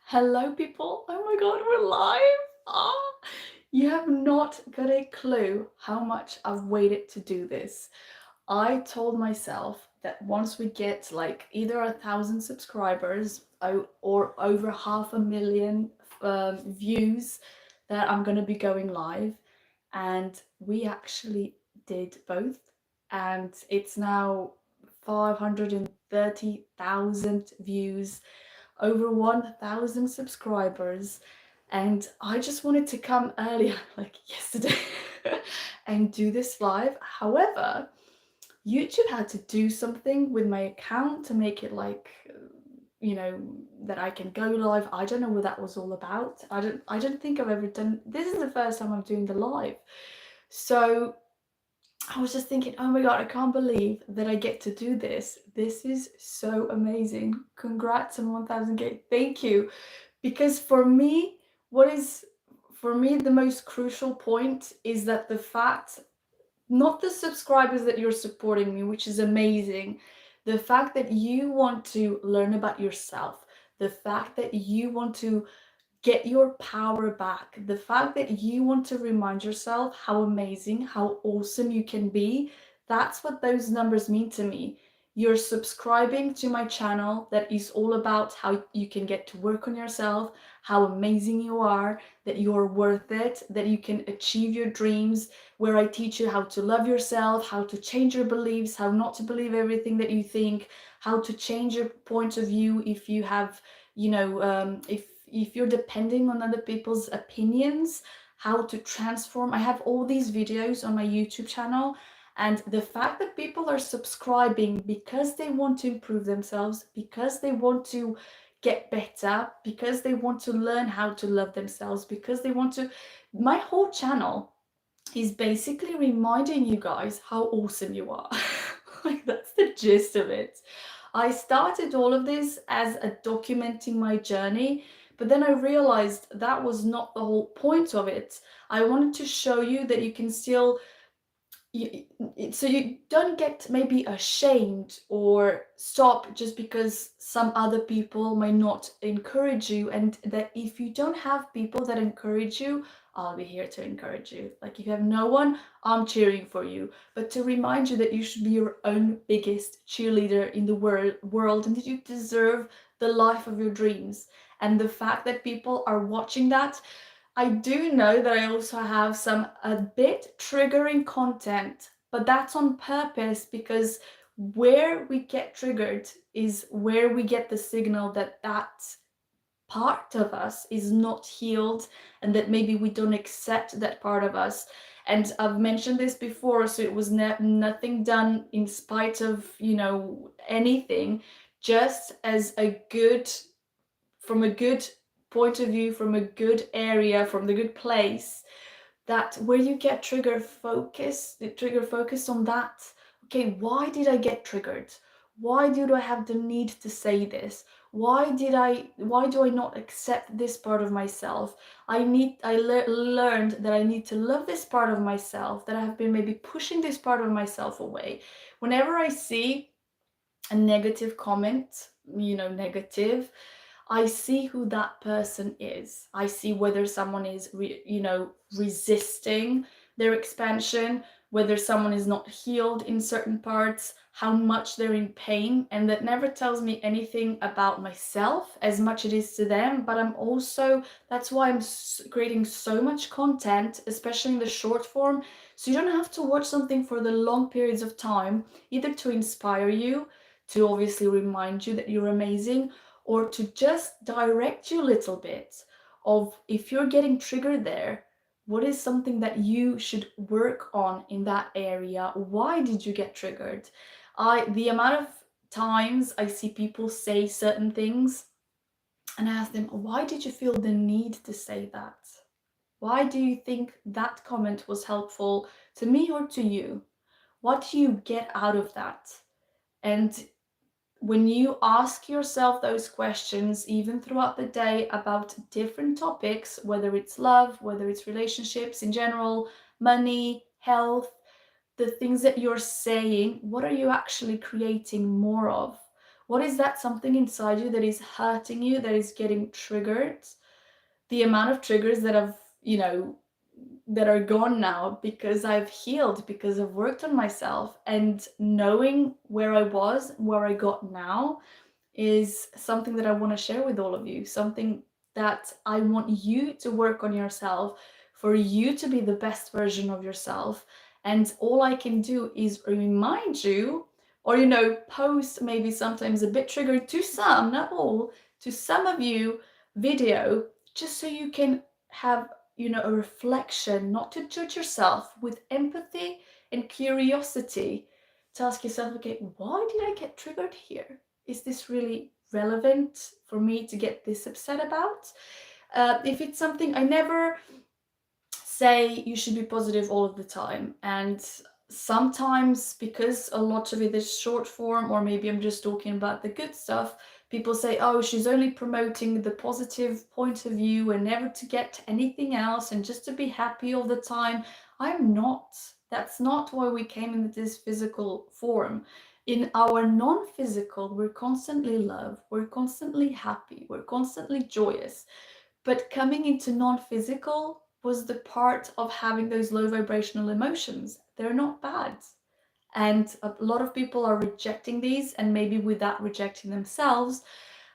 Hello, people. Oh my god, we're live. You have not got a clue how much I've waited to do this. I told myself that once we get like either 1,000 subscribers or over 500,000 views, that I'm gonna be going live. And we actually did both. And it's now 530,000 views, over 1,000 subscribers, and I just wanted to come earlier, like yesterday, and do this live. However, YouTube had to do something with my account to make it like, that I can go live. I don't know what that was all about. I don't think I've ever done. This is the first time I'm doing the live. So I was just thinking, oh my god, I can't believe that I get to do this. This is so amazing. Congrats on 1,000K. Thank you. Because what is for me the most crucial point is that the fact, not the subscribers that you're supporting me, which is amazing, the fact that you want to learn about yourself, the fact that you want to get your power back. The fact that you want to remind yourself how amazing, how awesome you can be, that's what those numbers mean to me. You're subscribing to my channel that is all about how you can get to work on yourself, how amazing you are, that you're worth it, that you can achieve your dreams, where I teach you how to love yourself, how to change your beliefs, how not to believe everything that you think, how to change your point of view if you have, if you're depending on other people's opinions, how to transform. I have all these videos on my YouTube channel, and the fact that people are subscribing because they want to improve themselves, because they want to get better, because they want to learn how to love themselves, because they want to, my whole channel is basically reminding you guys how awesome you are. Like, that's the gist of it. I started all of this as a documenting my journey, but then I realized that was not the whole point of it. I wanted to show you that you can still, so you don't get maybe ashamed or stop just because some other people may not encourage you, and that if you don't have people that encourage you, I'll be here to encourage you. Like, if you have no one, I'm cheering for you, but to remind you that you should be your own biggest cheerleader in the world, and that you deserve the life of your dreams. And the fact that people are watching that, I do know that I also have some a bit triggering content, but that's on purpose, because where we get triggered is where we get the signal that that part of us is not healed, and that maybe we don't accept that part of us. And I've mentioned this before, so it was nothing done in spite of, anything, just as a good, from a good point of view, from a good area, from the good place, that where you get trigger focused on that. Okay, why did I get triggered? Why do I have the need to say this? Why do I not accept this part of myself? Learned that I need to love this part of myself, that I have been maybe pushing this part of myself away. Whenever I see a negative comment, negative, I see who that person is. I see whether someone is, resisting their expansion, whether someone is not healed in certain parts, how much they're in pain. And that never tells me anything about myself as much it is to them. But that's why I'm creating so much content, especially in the short form. So you don't have to watch something for the long periods of time, either to inspire you, to obviously remind you that you're amazing, or to just direct you a little bit of, if you're getting triggered there, what is something that you should work on in that area? Why did you get triggered? The amount of times I see people say certain things, and I ask them, why did you feel the need to say that? Why do you think that comment was helpful to me or to you? What do you get out of that? And when you ask yourself those questions, even throughout the day, about different topics, whether it's love, whether it's relationships in general, money, health, the things that you're saying, what are you actually creating more of? What is that something inside you that is hurting you, that is getting triggered? The amount of triggers that I've, that are gone now because I've healed, because I've worked on myself, and knowing where I was, where I got now, is something that I want to share with all of you. Something that I want you to work on yourself, for you to be the best version of yourself. And all I can do is remind you, or, post maybe sometimes a bit triggered to some, not all, to some of you, video, just so you can have, a reflection, not to judge yourself, with empathy and curiosity, to ask yourself, okay, why did I get triggered here? Is this really relevant for me to get this upset about? If it's something, I never say you should be positive all of the time. And sometimes, because a lot of it is short form, or maybe I'm just talking about the good stuff, people say, oh, she's only promoting the positive point of view and never to get anything else and just to be happy all the time. I'm not. That's not why we came into this physical form. In our non-physical, we're constantly love, we're constantly happy, we're constantly joyous. But coming into non-physical was the part of having those low vibrational emotions. They're not bad. And a lot of people are rejecting these, and maybe without rejecting themselves.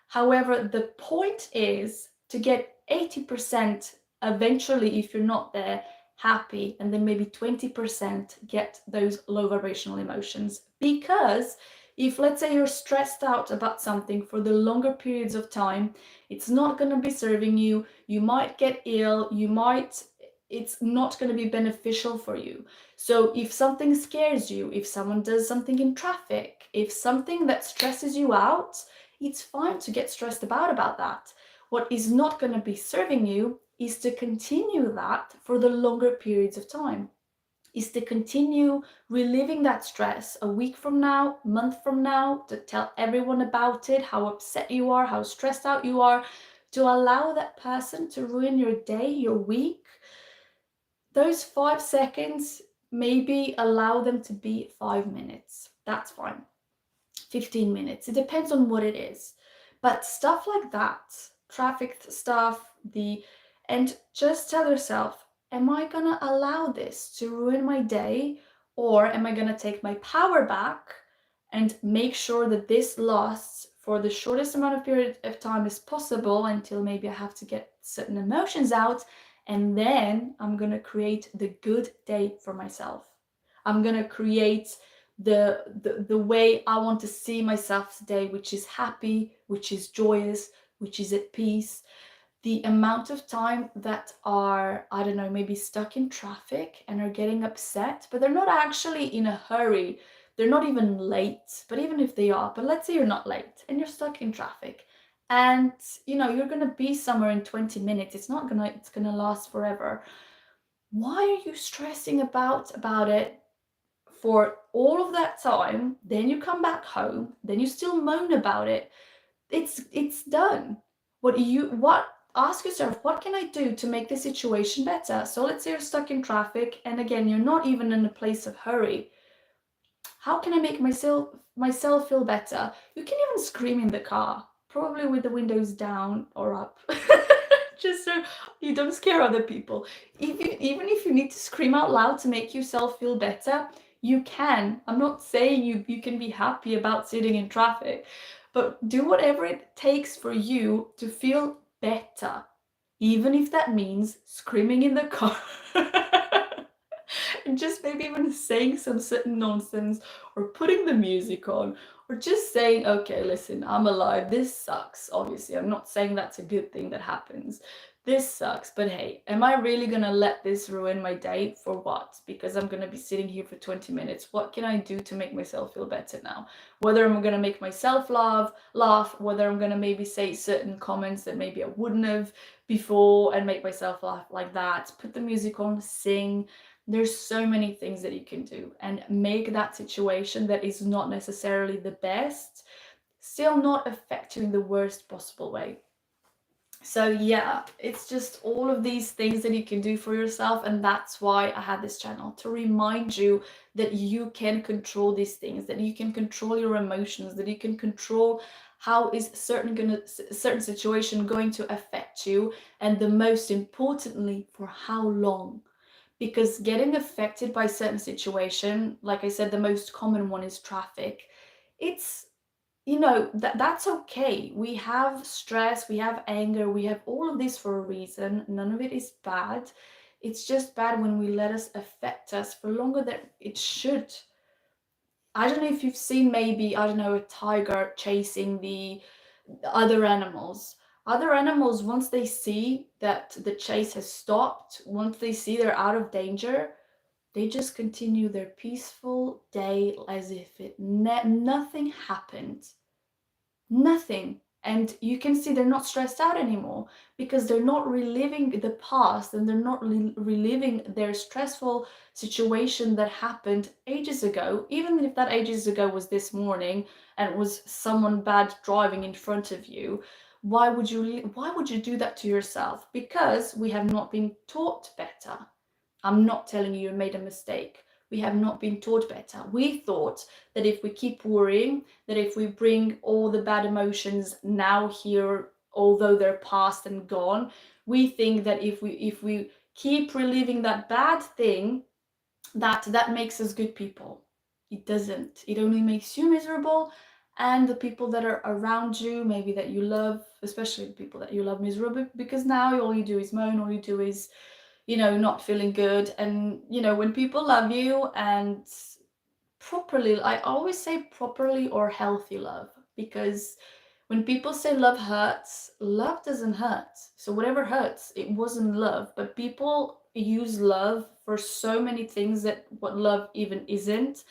However, the point is to get 80% eventually, if you're not there, happy, and then maybe 20% get those low vibrational emotions. Because if, let's say, you're stressed out about something for the longer periods of time, it's not going to be serving you. You might get ill, it's not going to be beneficial for you. So if something scares you, if someone does something in traffic, if something that stresses you out, it's fine to get stressed about that. What is not going to be serving you is to continue that for the longer periods of time, is to continue reliving that stress a week from now, month from now, to tell everyone about it, how upset you are, how stressed out you are, to allow that person to ruin your day, your week. Those 5 seconds, maybe allow them to be 5 minutes. That's fine. 15 minutes. It depends on what it is. But stuff like that, traffic stuff, and just tell yourself, am I gonna allow this to ruin my day, or am I gonna take my power back and make sure that this lasts for the shortest amount of period of time as possible, until maybe I have to get certain emotions out, and then I'm gonna create the good day for myself. I'm gonna create the way I want to see myself today, which is happy, which is joyous, which is at peace. The amount of time that are, I don't know, maybe stuck in traffic and are getting upset, but they're not actually in a hurry. They're not even late, but even if they are, but let's say you're not late and you're stuck in traffic, and you're gonna be somewhere in 20 minutes. It's gonna last forever. Why are you stressing about it for all of that time? Then you come back home, then you still moan about it. It's done. What Ask yourself, what can I do to make this situation better? So let's say you're stuck in traffic, and again, you're not even in a place of hurry. How can I make myself feel better? You can even scream in the car, probably with the windows down or up. Just so you don't scare other people. Even if you need to scream out loud to make yourself feel better, you can. I'm not saying you can be happy about sitting in traffic, but do whatever it takes for you to feel better, even if that means screaming in the car. And just maybe even saying some certain nonsense, or putting the music on, or just saying, okay, listen, I'm alive. This sucks. Obviously, I'm not saying that's a good thing that happens. This sucks, but hey, am I really gonna let this ruin my day? For what? Because I'm gonna be sitting here for 20 minutes. What can I do to make myself feel better now? Whether I'm gonna make myself laugh, whether I'm gonna maybe say certain comments that maybe I wouldn't have before and make myself laugh like that. Put the music on, sing. There's so many things that you can do, and make that situation that is not necessarily the best still not affect you in the worst possible way. So yeah, it's just all of these things that you can do for yourself, and that's why I had this channel, to remind you that you can control these things, that you can control your emotions, that you can control how is certain situation going to affect you, and the most importantly, for how long. Because getting affected by certain situation, like I said, the most common one is traffic. It's, that's okay. We have stress, we have anger, we have all of this for a reason. None of it is bad. It's just bad when we let us affect us for longer than it should. I don't know if you've seen, maybe, I don't know, a tiger chasing the other animals. Other animals, once they see that the chase has stopped, once they see they're out of danger, they just continue their peaceful day as if nothing happened. Nothing. And you can see they're not stressed out anymore, because they're not reliving the past, and they're not reliving their stressful situation that happened ages ago. Even if that ages ago was this morning and it was someone bad driving in front of you, why would you do that to yourself? Because we have not been taught better. I'm not telling you you made a mistake. We have not been taught better. We thought that if we keep worrying, that if we bring all the bad emotions now here, although they're past and gone, we think that if we keep reliving that bad thing, that makes us good people. It doesn't. It only makes you miserable, and the people that are around you, maybe that you love, especially the people that you love, miserable, because now all you do is moan, all you do is, not feeling good. And, when people love you, and properly, I always say properly or healthy love, because when people say love hurts, love doesn't hurt. So whatever hurts, it wasn't love. But people use love for so many things that what love even isn't.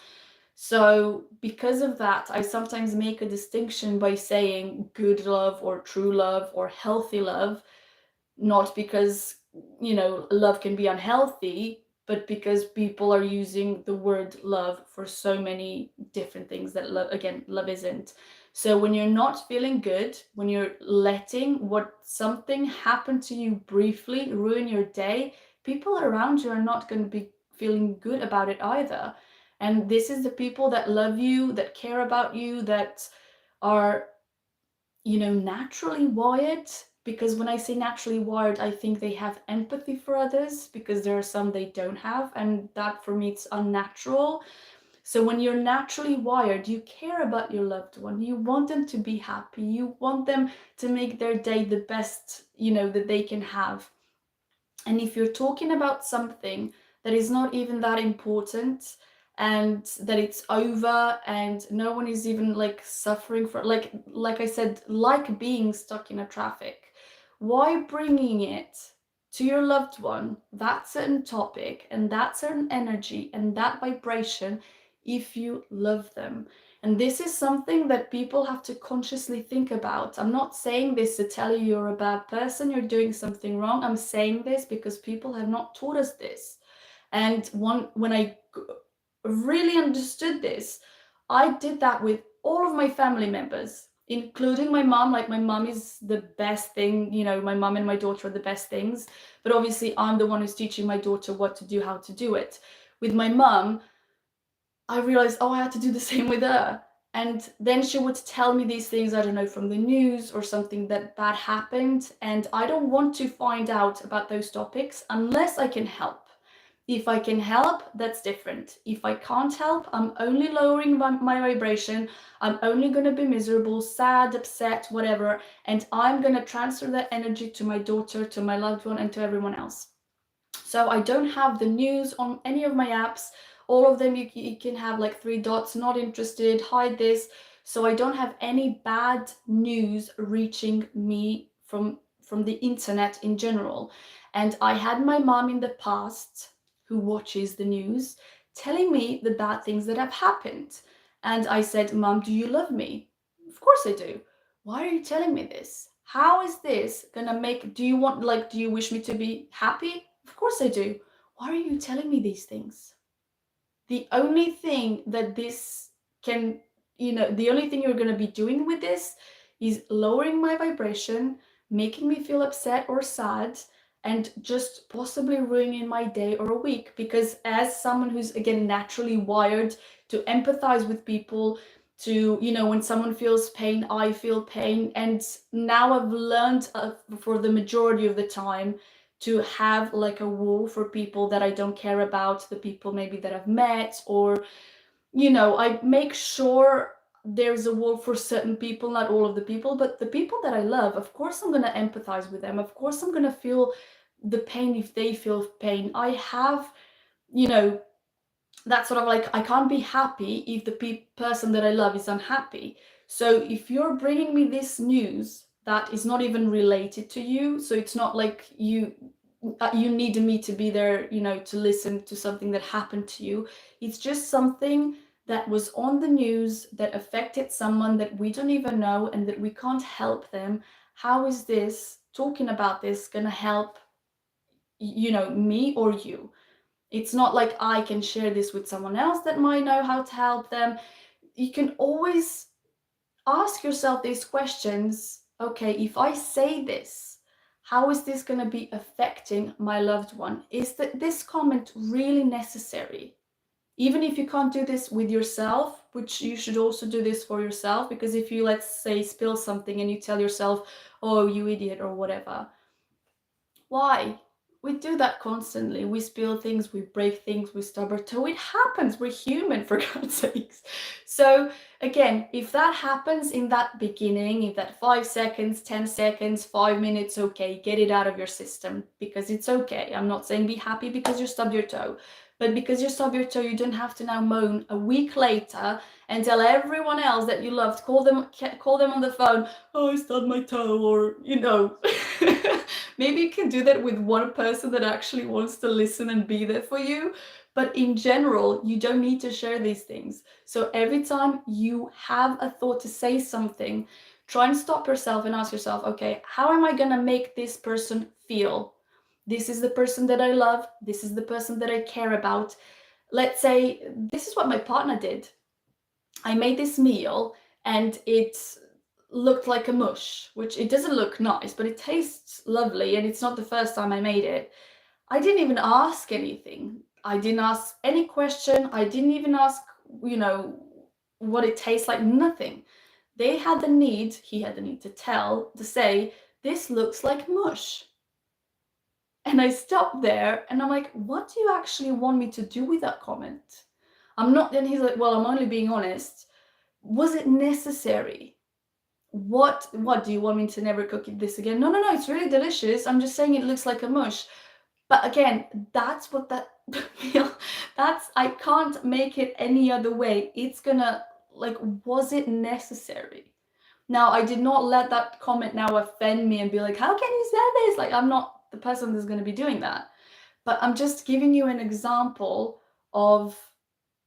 So because of that, I sometimes make a distinction by saying good love or true love or healthy love, not because, love can be unhealthy, but because people are using the word love for so many different things that love, again, love isn't. So when you're not feeling good, when you're letting what something happen to you briefly ruin your day, people around you are not going to be feeling good about it either. And this is the people that love you, that care about you, that are, naturally wired. Because when I say naturally wired, I think they have empathy for others, because there are some they don't have, and that for me it's unnatural. So when you're naturally wired, you care about your loved one, you want them to be happy, you want them to make their day the best, that they can have. And if you're talking about something that is not even that important, and that it's over, and no one is even like suffering for, like I said, like being stuck in a traffic, why bringing it to your loved one, that certain topic and that certain energy and that vibration, if you love them? And this is something that people have to consciously think about. I'm not saying this to tell you you're a bad person, you're doing something wrong. I'm saying this because people have not taught us this. And when I really understood this, I did that with all of my family members, including my mom. Like, my mom is the best thing, my mom and my daughter are the best things. But obviously, I'm the one who's teaching my daughter what to do, how to do it. With my mom, I realized, oh, I had to do the same with her. And then she would tell me these things, I don't know, from the news or something that bad happened. And I don't want to find out about those topics unless I can help. If I can help, that's different. If I can't help, I'm only lowering my vibration. I'm only going to be miserable, sad, upset, whatever. And I'm going to transfer that energy to my daughter, to my loved one, and to everyone else. So I don't have the news on any of my apps. All of them, you can have like 3 dots, not interested, hide this. So I don't have any bad news reaching me from the internet in general. And I had my mom in the past, who watches the news, telling me the bad things that have happened. And I said, Mom, do you love me? Of course I do. Why are you telling me this? How is this gonna make, do you wish me to be happy? Of course I do. Why are you telling me these things? The only thing that this can, the only thing you're gonna be doing with this is lowering my vibration, making me feel upset or sad, and just possibly ruining my day or a week. Because as someone who's, again, naturally wired to empathize with people, to, when someone feels pain, I feel pain. And now I've learned, for the majority of the time, to have like a wall for people that I don't care about, the people maybe that I've met, or I make sure there's a wall for certain people, not all of the people, but the people that I love, of course I'm going to empathize with them. Of course I'm going to feel the pain if they feel pain. I have, you know, that sort of like, I can't be happy if the person that I love is unhappy. So if you're bringing me this news that is not even related to you, so it's not like you need me to be there, to listen to something that happened to you. It's just something that was on the news that affected someone that we don't even know and that we can't help them. How is this, talking about this, gonna help, me or you? It's not like I can share this with someone else that might know how to help them. You can always ask yourself these questions. Okay, if I say this, how is this going to be affecting my loved one? Is this comment really necessary? Even if you can't do this with yourself, which you should also do this for yourself, because if you, let's say, spill something and you tell yourself, oh, you idiot, or whatever, why? We do that constantly. We spill things, we break things, we stub our toe. It happens. We're human, for God's sakes. So again, if that happens in that beginning, if that 5 seconds, 10 seconds, 5 minutes, okay, get it out of your system, because it's okay. I'm not saying be happy because you stubbed your toe, but because you stubbed your toe, you don't have to now moan a week later and tell everyone else that you loved, call them on the phone, oh, I stubbed my toe, or, maybe you can do that with one person that actually wants to listen and be there for you. But in general, you don't need to share these things. So every time you have a thought to say something, try and stop yourself and ask yourself, okay, how am I going to make this person feel? This is the person that I love. This is the person that I care about. Let's say this is what my partner did. I made this meal and it looked like a mush, which it doesn't look nice, but it tastes lovely, and it's not the first time I made it. I didn't even ask anything. I didn't ask any question. I didn't even ask, what it tastes like, nothing. He had the need to say, this looks like mush. And I stopped there and I'm like, what do you actually want me to do with that comment? And he's like, well, I'm only being honest. Was it necessary? What do you want me to never cook this again? No, it's really delicious. I'm just saying it looks like a mush. But again, that's what that meal, I can't make it any other way. It's gonna, like, was it necessary? Now, I did not let that comment now offend me and be like, how can you say this? Like, I'm not the person that's gonna be doing that. But I'm just giving you an example of,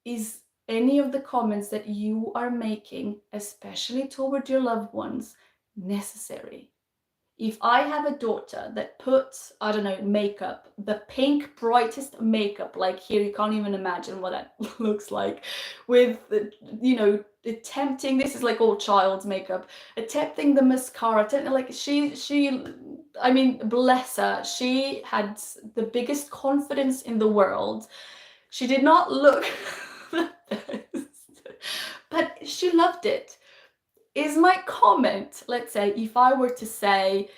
is any of the comments that you are making, especially toward your loved ones, necessary? If I have a daughter that puts, I don't know, makeup, the pink brightest makeup, like here, you can't even imagine what that looks like, with, attempting, this is like all child's makeup, attempting the mascara, like I mean, bless her, she had the biggest confidence in the world. She did not look the best, but she loved it. Is my comment, let's say, if I were to say,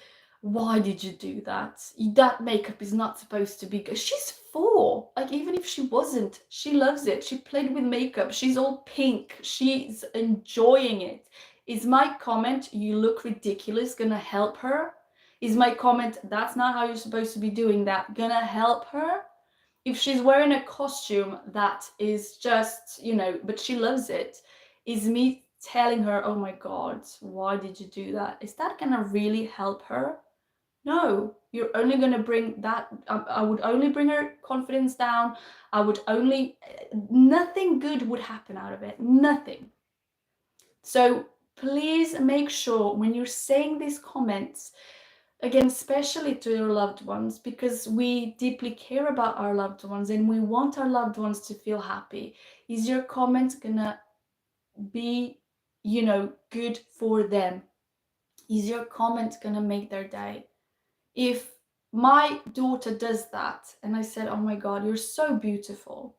why did you do that? That makeup is not supposed to be good. She's 4. Like, even if she wasn't, she loves it. She played with makeup. She's all pink. She's enjoying it. Is my comment, you look ridiculous, gonna help her? Is my comment, that's not how you're supposed to be doing that, gonna help her? If she's wearing a costume that is just, but she loves it, is me telling her, oh my God, why did you do that? Is that gonna really help her? No, you're only gonna bring that, I would only bring her confidence down. Nothing good would happen out of it, nothing. So please make sure when you're saying these comments, again, especially to your loved ones, because we deeply care about our loved ones and we want our loved ones to feel happy, is your comment gonna be, good for them? Is your comment gonna make their day? If my daughter does that and I said, oh my God, you're so beautiful,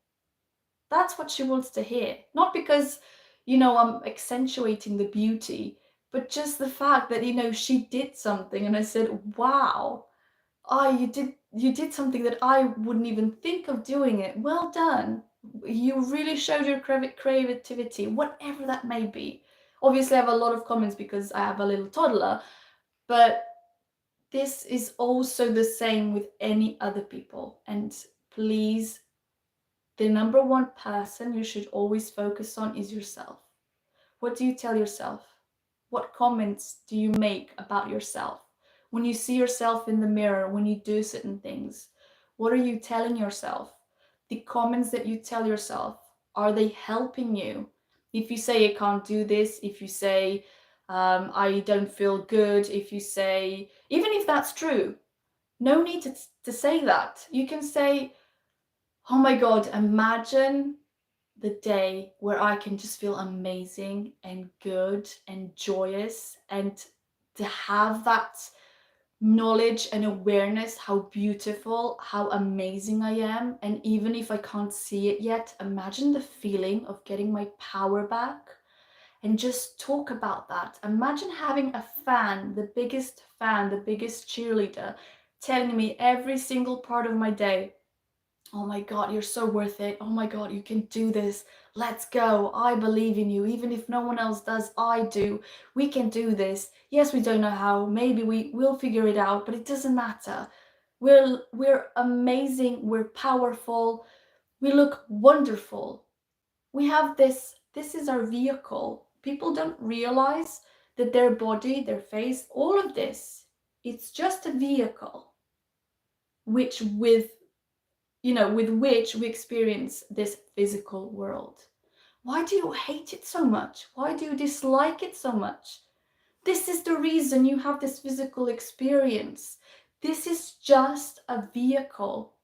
that's what she wants to hear. Not because, I'm accentuating the beauty, but just the fact that, she did something and I said, wow, oh, you did something that I wouldn't even think of doing it. Well done. You really showed your creativity, whatever that may be. Obviously, I have a lot of comments because I have a little toddler, but this is also the same with any other people. And please, the number one person you should always focus on is yourself. What do you tell yourself? What comments do you make about yourself? When you see yourself in the mirror, when you do certain things, what are you telling yourself? The comments that you tell yourself, are they helping you? If you say I can't do this, if you say I don't feel good, if you say, even if that's true, no need to say that. You can say, oh my God, imagine the day where I can just feel amazing and good and joyous, and to have that knowledge and awareness how beautiful, how amazing I am. And even if I can't see it yet, imagine the feeling of getting my power back, and just talk about that. Imagine having a fan, the biggest cheerleader, telling me every single part of my day, oh my God, you're so worth it. Oh my God, you can do this. Let's go. I believe in you. Even if no one else does, I do. We can do this. Yes, we don't know how. Maybe we will figure it out, but it doesn't matter. We're amazing. We're powerful. We look wonderful. We have this is our vehicle. People don't realize that their body, their face, all of this, it's just a vehicle which with which we experience this physical world. Why do you hate it so much? Why do you dislike it so much? This is the reason you have this physical experience. This is just a vehicle.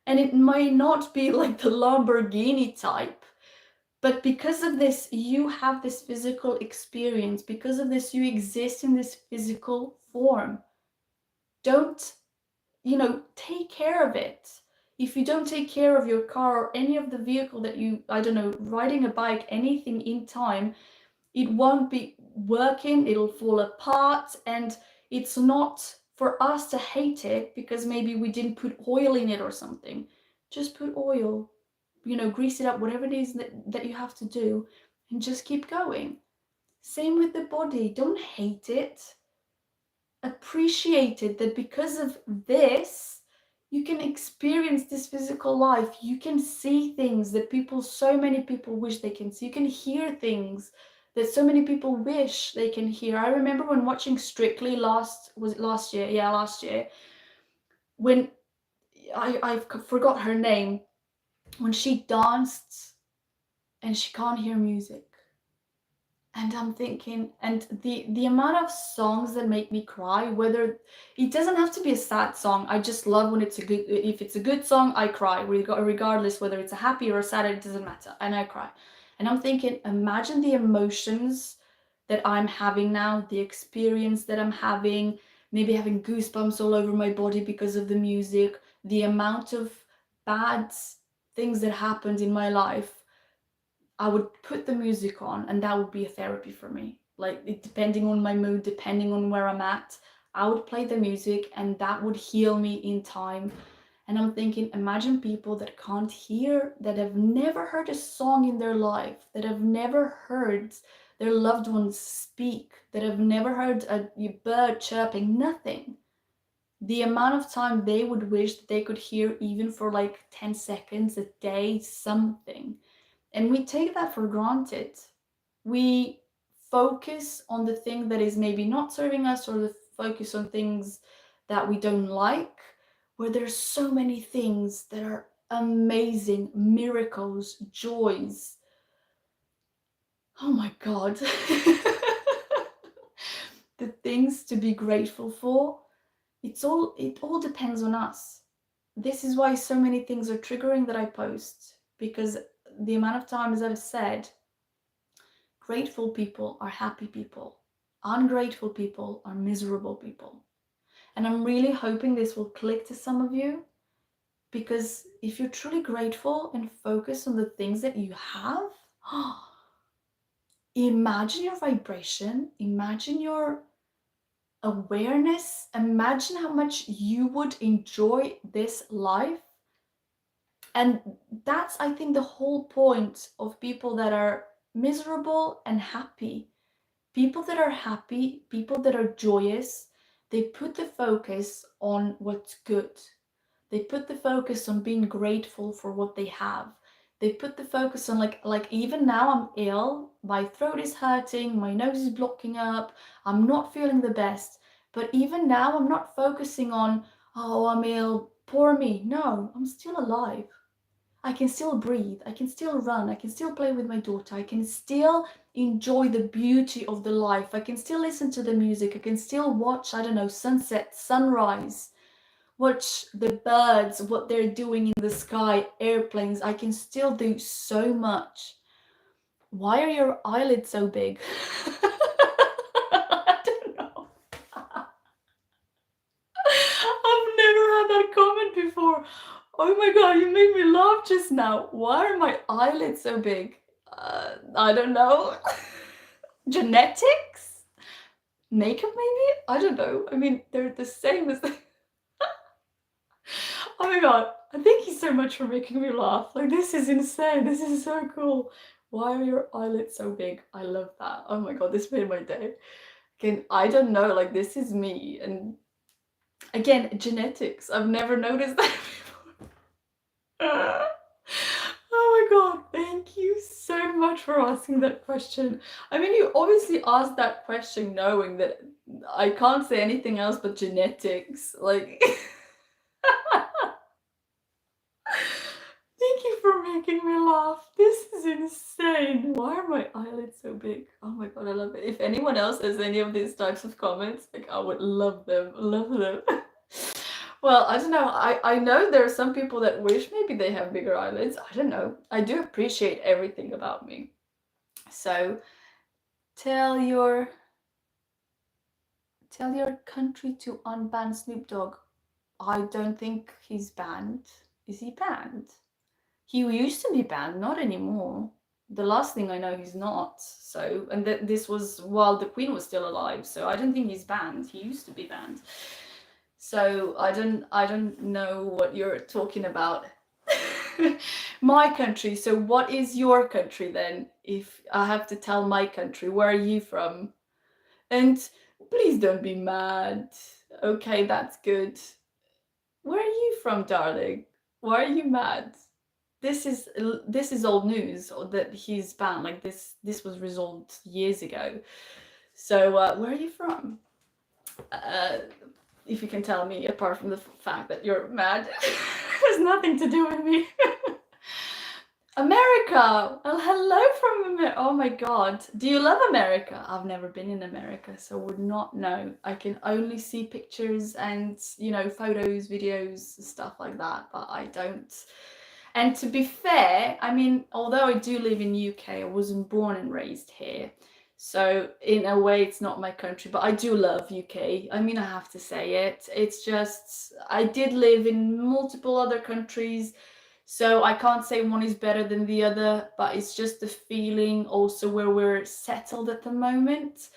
And it may not be like the Lamborghini type, but because of this, you have this physical experience. Because of this, you exist in this physical form. Don't take care of it. If you don't take care of your car or any of the vehicle that you, I don't know, riding a bike, anything in time, it won't be working, it'll fall apart. And it's not for us to hate it because maybe we didn't put oil in it or something. Just put oil, grease it up, whatever it is that you have to do, and just keep going. Same with the body. Don't hate it. Appreciated that because of this, you can experience this physical life. You can see things that so many people wish they can see. You can hear things that so many people wish they can hear. I remember when watching Strictly last year? Yeah, last year. When I forgot her name, when she danced and she can't hear music. And I'm thinking, and the amount of songs that make me cry, whether it doesn't have to be a sad song. I just love when if it's a good song, I cry, regardless whether it's a happy or a sad, it doesn't matter, and I cry. And I'm thinking, imagine the emotions that I'm having now, the experience that I'm having, maybe having goosebumps all over my body because of the music, the amount of bad things that happened in my life. I would put the music on, and that would be a therapy for me. Like, depending on my mood, depending on where I'm at, I would play the music and that would heal me in time. And I'm thinking, imagine people that can't hear, that have never heard a song in their life, that have never heard their loved ones speak, that have never heard a bird chirping, nothing. The amount of time they would wish that they could hear, even for like 10 seconds a day, something. And we take that for granted. We focus on the thing that is maybe not serving us, or the focus on things that we don't like, where there's so many things that are amazing, miracles, joys. Oh my God. The things to be grateful for, it all depends on us. This is why so many things are triggering that I post, because the amount of times I've said, grateful people are happy people. ungrateful people are miserable people. And I'm really hoping this will click to some of you, because if you're truly grateful and focus on the things that you have, imagine your vibration, imagine your awareness, imagine how much you would enjoy this life. And that's, I think, the whole point of people that are miserable and happy. People that are happy, people that are joyous, they put the focus on what's good. They put the focus on being grateful for what they have. They put the focus on like even now I'm ill, my throat is hurting, my nose is blocking up, I'm not feeling the best. But even now I'm not focusing on, oh, I'm ill, poor me. No, I'm still alive. I can still breathe, I can still run, I can still play with my daughter, I can still enjoy the beauty of the life, I can still listen to the music, I can still watch, I don't know, sunset, sunrise, watch the birds, what they're doing in the sky, airplanes. I can still do so much. Why are your eyelids so big? I don't know. I've never had that comment before. Oh my god, you made me laugh just now. Why are my eyelids so big? I don't know. Genetics? Makeup maybe? I don't know. I mean, they're the same as... Oh my god, thank you so much for making me laugh. Like, this is insane. This is so cool. Why are your eyelids so big? I love that. Oh my god, this made my day. Again, I don't know, like, this is me. And again, genetics. I've never noticed that before. Oh my god, thank you so much for asking that question. I mean, you obviously asked that question knowing that I can't say anything else but genetics. Like... Thank you for making me laugh. This is insane. Why are my eyelids so big? Oh my god, I love it. If anyone else has any of these types of comments, like, I would love them. Love them. Well, I don't know. I know there are some people that wish maybe they have bigger eyelids. I don't know. I do appreciate everything about me. So tell your country to unban Snoop Dogg. I don't think he's banned. Is he banned? He used to be banned, not anymore. The last thing I know, he's not. So, and this was while the Queen was still alive. So I don't think he's banned. He used to be banned. So I don't know what you're talking about. My country. So what is your country then? If I have to tell my country, where are you from? And please don't be mad. Okay, that's good. Where are you from, darling? Why are you mad? This is old news that he's banned. Like, this was resolved years ago. So where are you from? If you can tell me, apart from the fact that you're mad, has nothing to do with me. America. Well, hello from America. Oh my god, do you love America? I've never been in America, so would not know. I can only see pictures and, you know, photos, videos, stuff like that, but I don't. And to be fair, I mean, although I do live in UK, I wasn't born and raised here. So in a way, it's not my country, but I do love UK. I mean, I have to say it. It's just, I did live in multiple other countries, so I can't say one is better than the other, but it's just the feeling also where we're settled at the moment.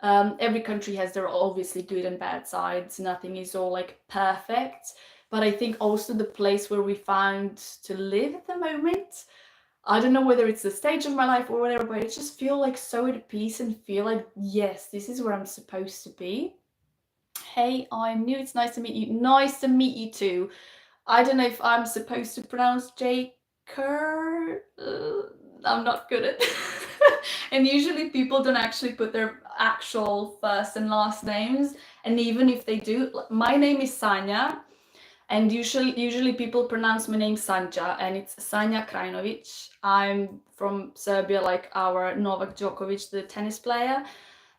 Every country has their obviously good and bad sides. Nothing is all like perfect. But I think also the place where we found to live at the moment, I don't know whether it's the stage of my life or whatever, but I just feel like so at peace and feel like, yes, this is where I'm supposed to be. Hey, I'm new. It's nice to meet you. Nice to meet you too. I don't know if I'm supposed to pronounce J. Kerr. I'm not good at and usually people don't actually put their actual first and last names. And even if they do, my name is Sanja. And usually people pronounce my name Sanja, and it's Sanja Krajnovic. I'm from Serbia, like our Novak Djokovic, the tennis player.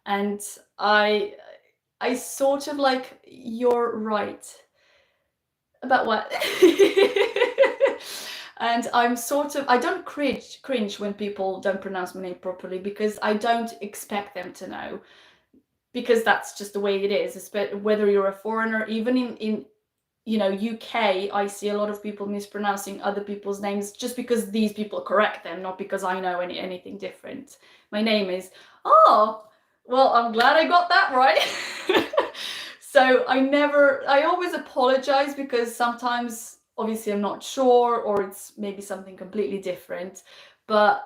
And I sort of like, you're right. About what? And I'm sort of, I don't cringe when people don't pronounce my name properly, because I don't expect them to know. because that's just the way it is. Whether you're a foreigner, even in UK, I see a lot of people mispronouncing other people's names just because these people correct them, not because I know anything different. My name is, oh, well, I'm glad I got that right. So I always apologize because sometimes obviously I'm not sure, or it's maybe something completely different. But,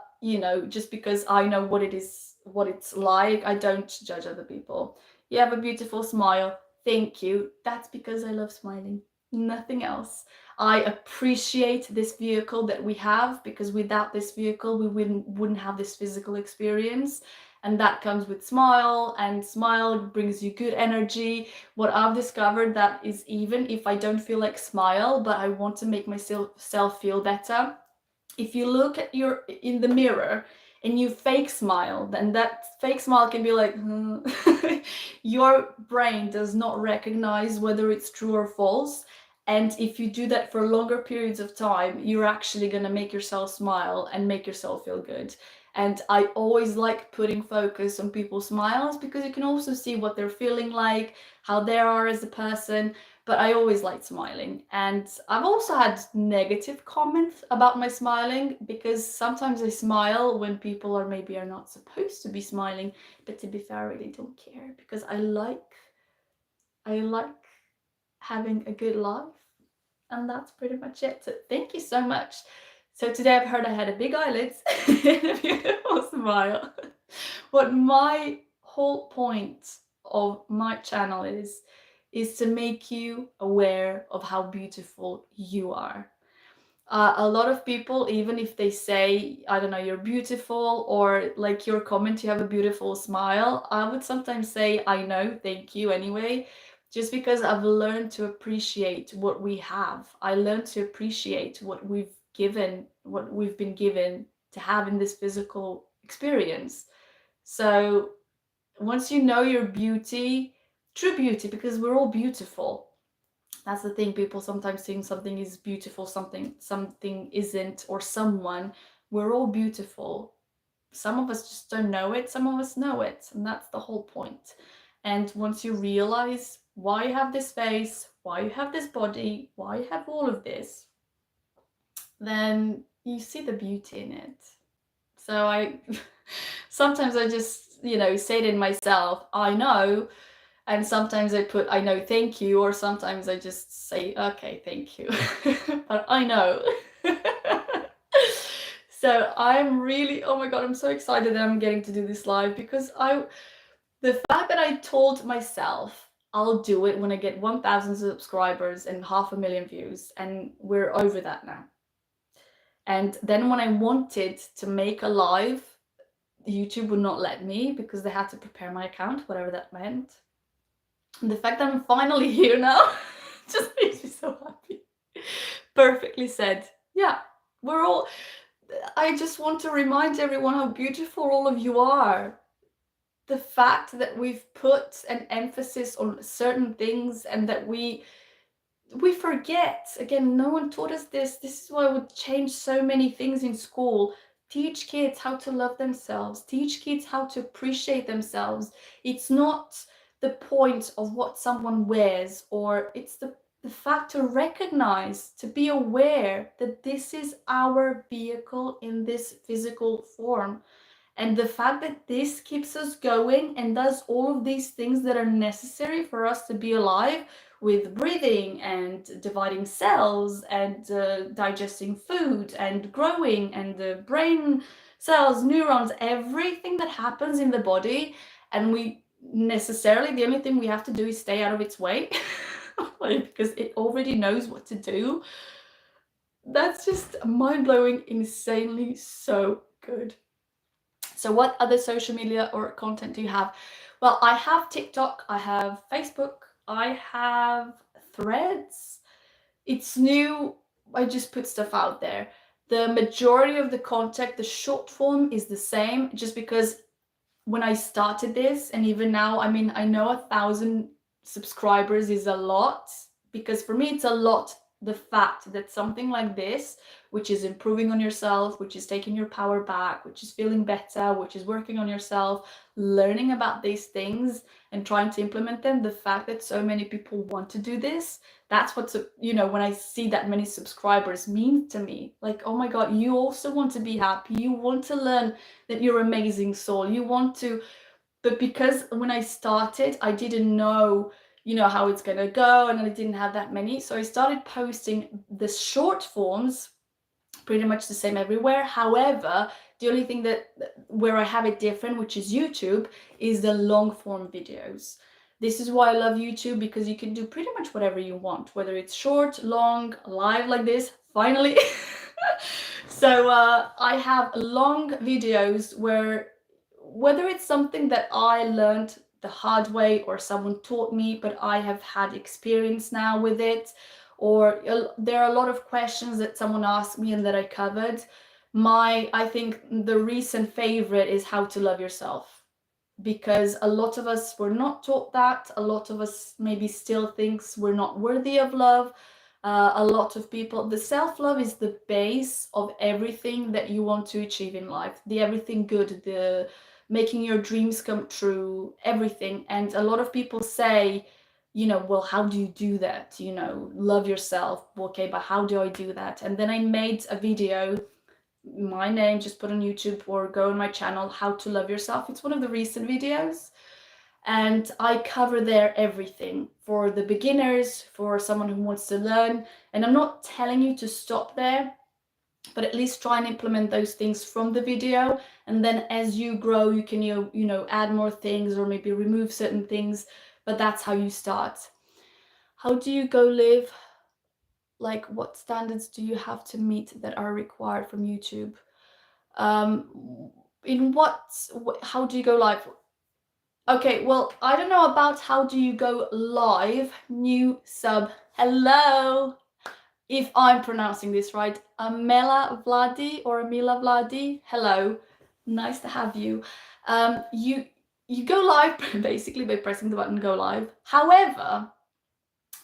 just because I know what it's like, I don't judge other people. You have a beautiful smile. Thank you. That's because I love smiling. Nothing else. I appreciate this vehicle that we have, because without this vehicle, we wouldn't have this physical experience. And that comes with smile, and smile brings you good energy. What I've discovered, that is, even if I don't feel like smile, but I want to make myself feel better, if you look at in the mirror and you fake smile, then that fake smile can be like, your brain does not recognize whether it's true or false. And if you do that for longer periods of time, you're actually going to make yourself smile and make yourself feel good. And I always like putting focus on people's smiles, because you can also see what they're feeling like, how they are as a person. But I always liked smiling. And I've also had negative comments about my smiling, because sometimes I smile when people are not supposed to be smiling. But to be fair, I really don't care, because I like having a good life. And that's pretty much it. So thank you so much. So today I've heard I had a big eyelids and a beautiful smile. What my whole point of my channel is to make you aware of how beautiful you are. A lot of people, even if they say, I don't know, you're beautiful, or like your comment, you have a beautiful smile, I would sometimes say, I know, thank you anyway, just because I've learned to appreciate what we have. I learned to appreciate what we've been given to have in this physical experience. So once you know your beauty, true beauty, because we're all beautiful. That's the thing. People sometimes think something is beautiful, something isn't, or someone. We're all beautiful. Some of us just don't know it, some of us know it, and that's the whole point. And once you realize why you have this face, why you have this body, why you have all of this, then you see the beauty in it. So I sometimes I just, say it in myself, I know. And sometimes I put, I know, thank you, or sometimes I just say, okay, thank you. But I know. So I'm really, oh my God, I'm so excited that I'm getting to do this live, because the fact that I told myself I'll do it when I get 1,000 subscribers and 500,000 views, and we're over that now. And then when I wanted to make a live, YouTube would not let me, because they had to prepare my account, whatever that meant. And the fact that I'm finally here now just makes me so happy. Perfectly said. Yeah, I just want to remind everyone how beautiful all of you are. The fact that we've put an emphasis on certain things, and that we forget. Again, no one taught us this. This is why I would change so many things in school. Teach kids how to love themselves. Teach kids how to appreciate themselves. It's not the point of what someone wears, or it's the fact to recognize, to be aware that this is our vehicle in this physical form. And the fact that this keeps us going and does all of these things that are necessary for us to be alive, with breathing and dividing cells and digesting food and growing, and the brain cells, neurons, everything that happens in the body. And the only thing we have to do is stay out of its way because it already knows what to do. That's just mind-blowing, insanely so good. So what other social media or content do you have? Well, I have TikTok, I have Facebook, I have Threads. It's new. I just put stuff out there. The majority of the content, the short form, is the same, just because when I started this, and even now, I mean, I know 1,000 subscribers is a lot, because for me it's a lot the fact that something like this, which is improving on yourself, which is taking your power back, which is feeling better, which is working on yourself, learning about these things and trying to implement them, the fact that so many people want to do this, that's what's, you know, when I see that many subscribers mean to me. Like, oh my God, you also want to be happy. You want to learn that you're amazing soul. You want to, but because when I started, I didn't know, you know, how it's gonna go, and I didn't have that many. So I started posting the short forms, pretty much the same everywhere. However, the only thing that where I have it different, which is YouTube, is the long form videos. This is why I love YouTube, because you can do pretty much whatever you want, whether it's short, long, live like this, finally. So I have long videos where, whether it's something that I learned the hard way or someone taught me, but I have had experience now with it, or there are a lot of questions that someone asked me and that I covered. I think the recent favorite is how to love yourself, because a lot of us were not taught that. A lot of us maybe still thinks we're not worthy of love. A lot of people, the self-love is the base of everything that you want to achieve in life, the everything good, the making your dreams come true, everything. And a lot of people say, you know, well, how do you do that? You know, love yourself. Okay, but how do I do that? And then I made a video, my name, just put on YouTube or go on my channel, how to love yourself. It's one of the recent videos, and I cover there everything for the beginners, for someone who wants to learn. And I'm not telling you to stop there, but at least try and implement those things from the video, and then as you grow you can, you know, add more things or maybe remove certain things, but that's how you start. How do you go live? Like, what standards do you have to meet that are required from YouTube? In what, how do you go live? Okay, well, I don't know about how do you go live. New sub, hello, if I'm pronouncing this right, Amela Vladi or Amila Vladi, hello, nice to have you. You go live basically by pressing the button go live. However,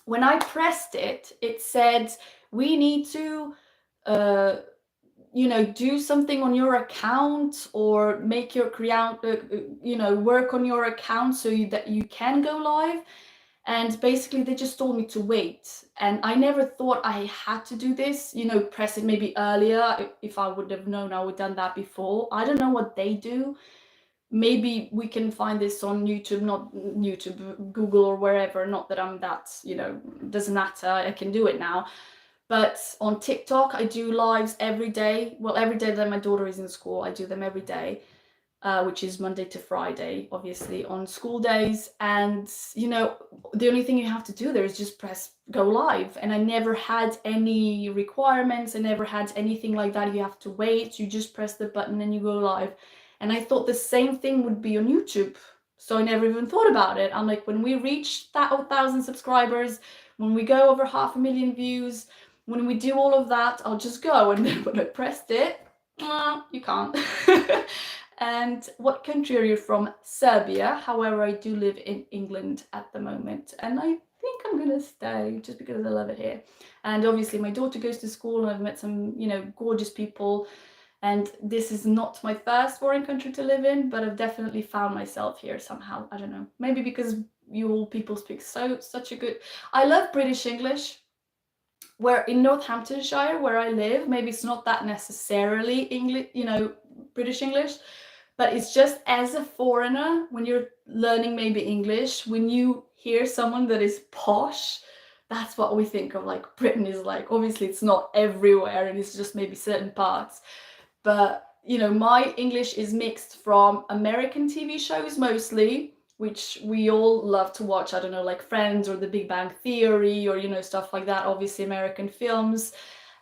when I pressed it, it said we need to you know, do something on your account or make your account, you know, work on your account so that you can go live. And basically they just told me to wait, and I never thought I had to do this, you know, press it maybe earlier. If I would have known, I would have done that before. I don't know what they do. Maybe we can find this on YouTube, not YouTube, Google or wherever. Not that I'm that, you know, doesn't matter, I can do it now. But on TikTok, I do lives every day. Well, every day that my daughter is in school, I do them every day, which is Monday to Friday, obviously, on school days. And, you know, the only thing you have to do there is just press go live. And I never had any requirements. I never had anything like that. You have to wait. You just press the button and you go live. And I thought the same thing would be on YouTube. So I never even thought about it. I'm like, when we reach that 1,000 subscribers, when we go over 500,000 views, when we do all of that, I'll just go. And then when I pressed it, you can't. And what country are you from? Serbia. However, I do live in England at the moment, and I think I'm gonna stay just because I love it here. And obviously my daughter goes to school, and I've met some, you know, gorgeous people. And this is not my first foreign country to live in, but I've definitely found myself here somehow. I don't know, maybe because you all people speak such a good, I love British English. Where in Northamptonshire, where I live, maybe it's not that necessarily English, you know, British English, but it's just as a foreigner, when you're learning maybe English, when you hear someone that is posh, that's what we think of, like Britain is like. Obviously it's not everywhere, and it's just maybe certain parts, but you know, my English is mixed from American TV shows mostly, which we all love to watch. I don't know, like Friends or The Big Bang Theory, or, you know, stuff like that. Obviously American films.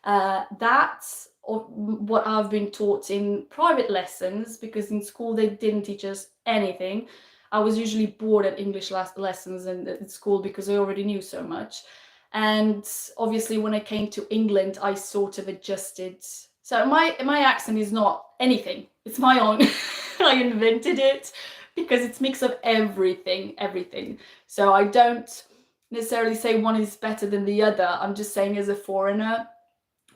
That's what I've been taught in private lessons, because in school they didn't teach us anything. I was usually bored at English lessons and at school because I already knew so much. And obviously when I came to England, I sort of adjusted. So my accent is not anything. It's my own. I invented it because it's a mix of everything. So I don't necessarily say one is better than the other. I'm just saying, as a foreigner,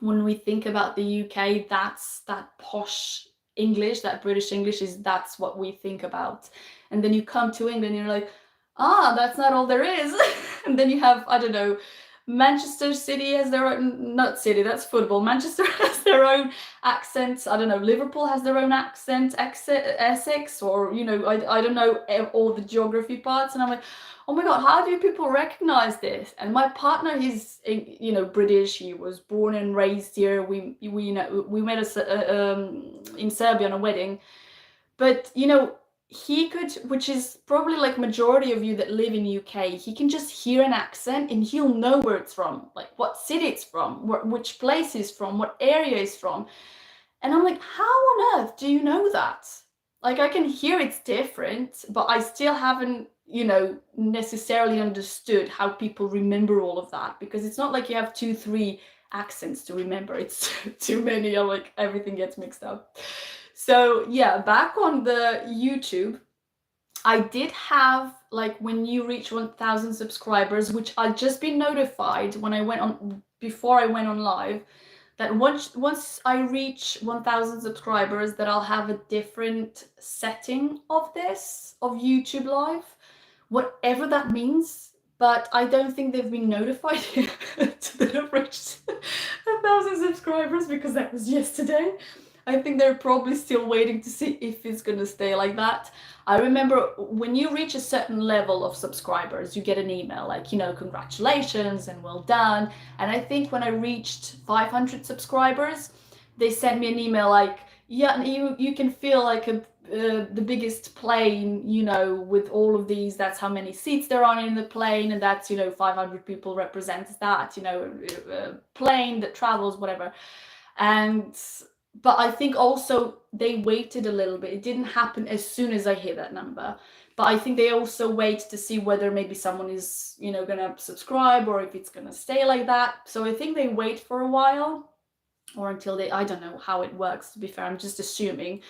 when we think about the UK, that's that posh English, that British English, that's what we think about. And then you come to England, you're like, ah, that's not all there is. And then you have, I don't know, Manchester City has their own, not City, that's football. Manchester has their own accent. I don't know, Liverpool has their own accent, Essex, or, you know, I don't know all the geography parts. And I'm like, oh my God, how do people recognize this? And my partner, he's, you know, British. He was born and raised here. We you know, we met us in Serbia on a wedding. But, you know, he could, which is probably like majority of you that live in UK, he can just hear an accent and he'll know where it's from, like what city it's from, which place it's from, what area it's from. And I'm like, how on earth do you know that? Like, I can hear it's different, but I still haven't, you know, necessarily understood how people remember all of that, because it's not like you have 2, 3 accents to remember. It's too many. I'm like, everything gets mixed up. So yeah, back on the YouTube, I did have, like, when you reach 1,000 subscribers, which I'd just been notified when I went on, before I went on live, that once I reach 1,000 subscribers, that I'll have a different setting of this, of YouTube Live, whatever that means. But I don't think they've been notified that I've reached 1,000 subscribers, because that was yesterday. I think they're probably still waiting to see if it's gonna stay like that. I remember when you reach a certain level of subscribers, you get an email like, you know, congratulations and well done. And I think when I reached 500 subscribers, they sent me an email like, yeah, you can feel like the biggest plane, you know, with all of these, that's how many seats there are in the plane, and that's, you know, 500 people represents that, you know, plane that travels, whatever. And but I think also they waited a little bit. It didn't happen as soon as I hit that number. But I think they also wait to see whether maybe someone is, you know, gonna subscribe, or if it's gonna stay like that. So I think they wait for a while, or until they, I don't know how it works, to be fair, I'm just assuming.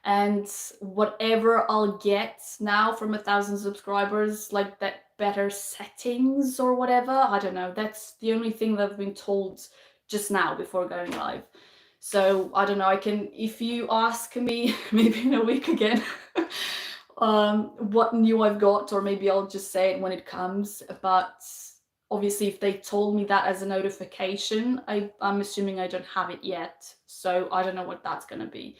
And whatever I'll get now from 1,000 subscribers, like that better settings or whatever, I don't know. That's the only thing that I've been told just now before going live. So I don't know, I can, if you ask me maybe in a week again what new I've got, or maybe I'll just say it when it comes. But obviously if they told me that as a notification, I'm assuming I don't have it yet. So I don't know what that's gonna be.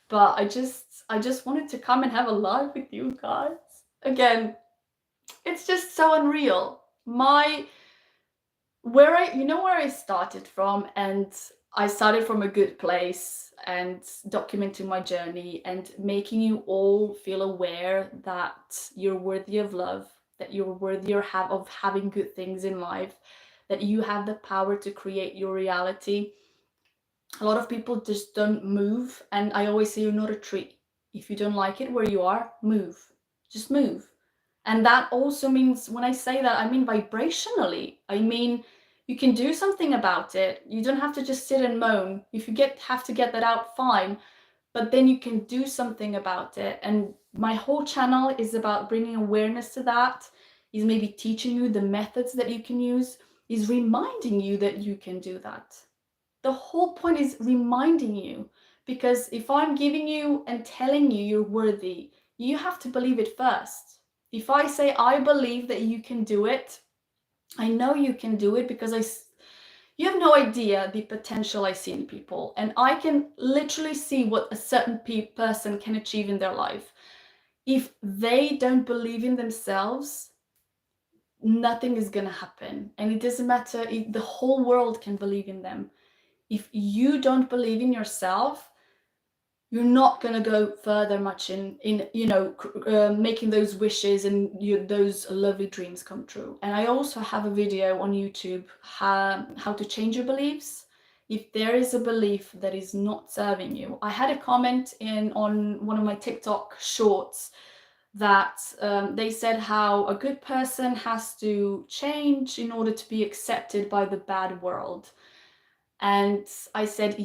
But I just wanted to come and have a live with you guys. Again, it's just so unreal. You know where I started from, and I started from a good place, and documenting my journey and making you all feel aware that you're worthy of love, that you're worthy of having good things in life, that you have the power to create your reality. A lot of people just don't move, and I always say, you're not a tree. If you don't like it where you are, move. Just move. And that also means, when I say that, I mean vibrationally. I mean, you can do something about it. You don't have to just sit and moan. If you have to get that out, fine. But then you can do something about it. And my whole channel is about bringing awareness to that, is maybe teaching you the methods that you can use, is reminding you that you can do that. The whole point is reminding you, because if I'm giving you and telling you you're worthy, you have to believe it first. If I say I believe that you can do it, I know you can do it, because you have no idea the potential I see in people, and I can literally see what a certain person can achieve in their life. If they don't believe in themselves, nothing is gonna happen. And it doesn't matter if the whole world can believe in them. If you don't believe in yourself, you're not going to go further much in you know, making those wishes and those lovely dreams come true. And I also have a video on YouTube, how to change your beliefs. If there is a belief that is not serving you, I had a comment on one of my TikTok shorts that they said how a good person has to change in order to be accepted by the bad world. And I said,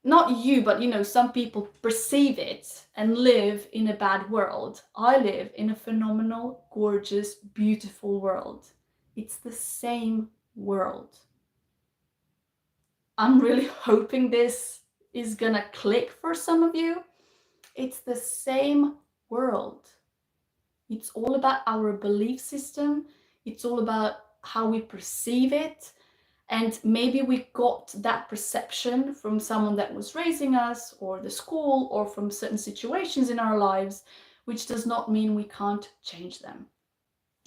not you, but you know, some people perceive it and live in a bad world. I live in a phenomenal, gorgeous, beautiful world. It's the same world. I'm really hoping this is gonna click for some of you. It's the same world. It's all about our belief system. It's all about how we perceive it. And maybe we got that perception from someone that was raising us, or the school, or from certain situations in our lives, which does not mean we can't change them.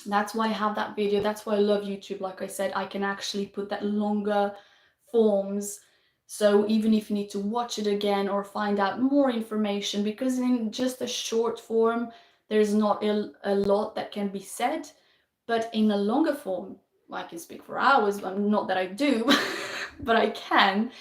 That's why I have that video. That's why I love YouTube. Like I said, I can actually put that longer forms. So even if you need to watch it again or find out more information, because in just a short form, there's not a lot that can be said. But in a longer form, I can speak for hours. Not that I do, but I can.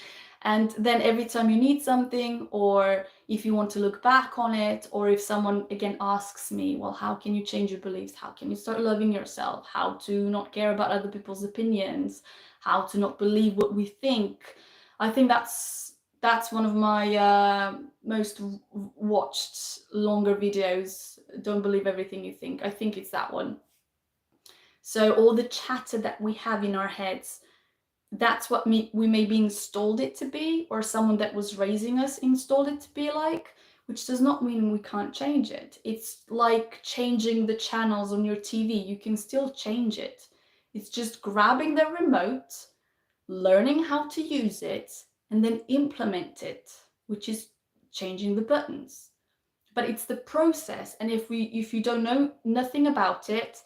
And then every time you need something, or if you want to look back on it, or if someone again asks me, well, how can you change your beliefs? How can you start loving yourself? How to not care about other people's opinions? How to not believe what we think? I think that's one of my most watched longer videos. Don't believe everything you think. I think it's that one. So all the chatter that we have in our heads, that's what we maybe installed it to be, or someone that was raising us installed it to be like, which does not mean we can't change it. It's like changing the channels on your TV. You can still change it. It's just grabbing the remote, learning how to use it, and then implement it, which is changing the buttons. But it's the process. And if you don't know nothing about it,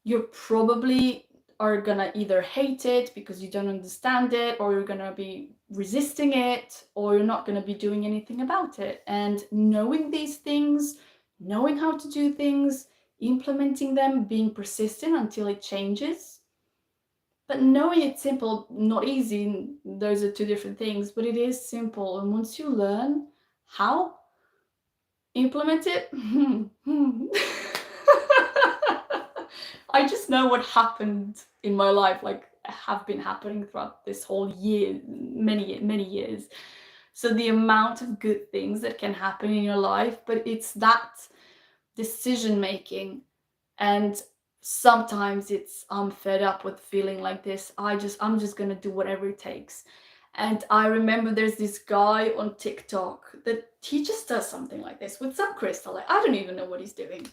you probably are gonna either hate it because you don't understand it, or you're gonna be resisting it, or you're not gonna be doing anything about it. And knowing these things, knowing how to do things, implementing them, being persistent until it changes. But knowing it's simple, not easy, those are two different things, but it is simple. And once you learn how, implement it. I just know what happened in my life, like have been happening throughout this whole year, many years. So the amount of good things that can happen in your life, but it's that decision making. And sometimes it's, I'm fed up with feeling like this. I'm just gonna do whatever it takes. And I remember there's this guy on TikTok that he just does something like this with some crystal. Like, I don't even know what he's doing.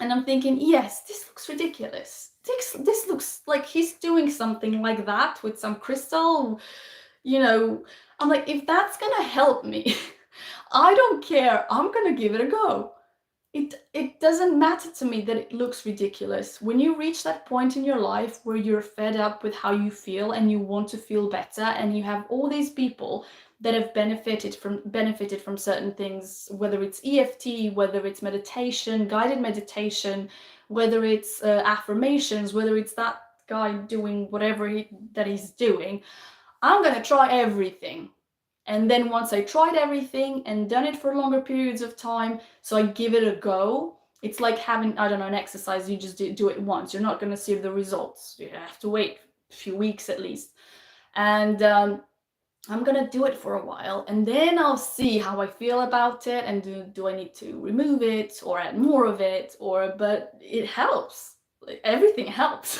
And I'm thinking, yes, this looks ridiculous. This looks like he's doing something like that with some crystal, you know. I'm like, if that's gonna help me, I don't care. I'm gonna give it a go. It doesn't matter to me that it looks ridiculous. When you reach that point in your life where you're fed up with how you feel and you want to feel better, and you have all these people that have benefited from certain things, whether it's EFT, whether it's meditation, guided meditation, whether it's affirmations, whether it's that guy doing whatever that he's doing, I'm gonna try everything. And then once I tried everything and done it for longer periods of time, so I give it a go. It's like having, I don't know, an exercise. You just do it once. You're not going to see the results. You have to wait a few weeks at least. And I'm going to do it for a while, and then I'll see how I feel about it. And do I need to remove it or add more of it? But it helps. Everything helps.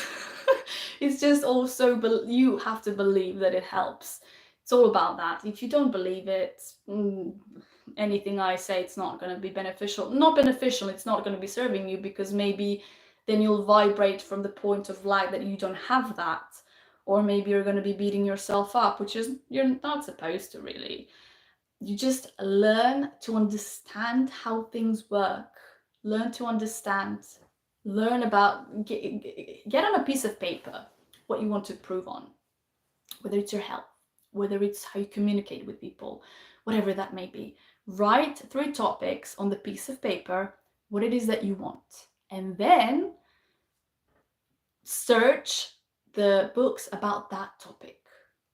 It's just also, you have to believe that it helps. It's all about that. If you don't believe it, anything I say, it's not going to be beneficial. Not beneficial, it's not going to be serving you, because maybe then you'll vibrate from the point of light that you don't have that. Or maybe you're going to be beating yourself up, which is, you're not supposed to really. You just learn to understand how things work. Learn to understand. Learn about, get on a piece of paper what you want to improve on. Whether it's your health, whether it's how you communicate with people, whatever that may be. Write 3 topics on the piece of paper, what it is that you want. And then search the books about that topic,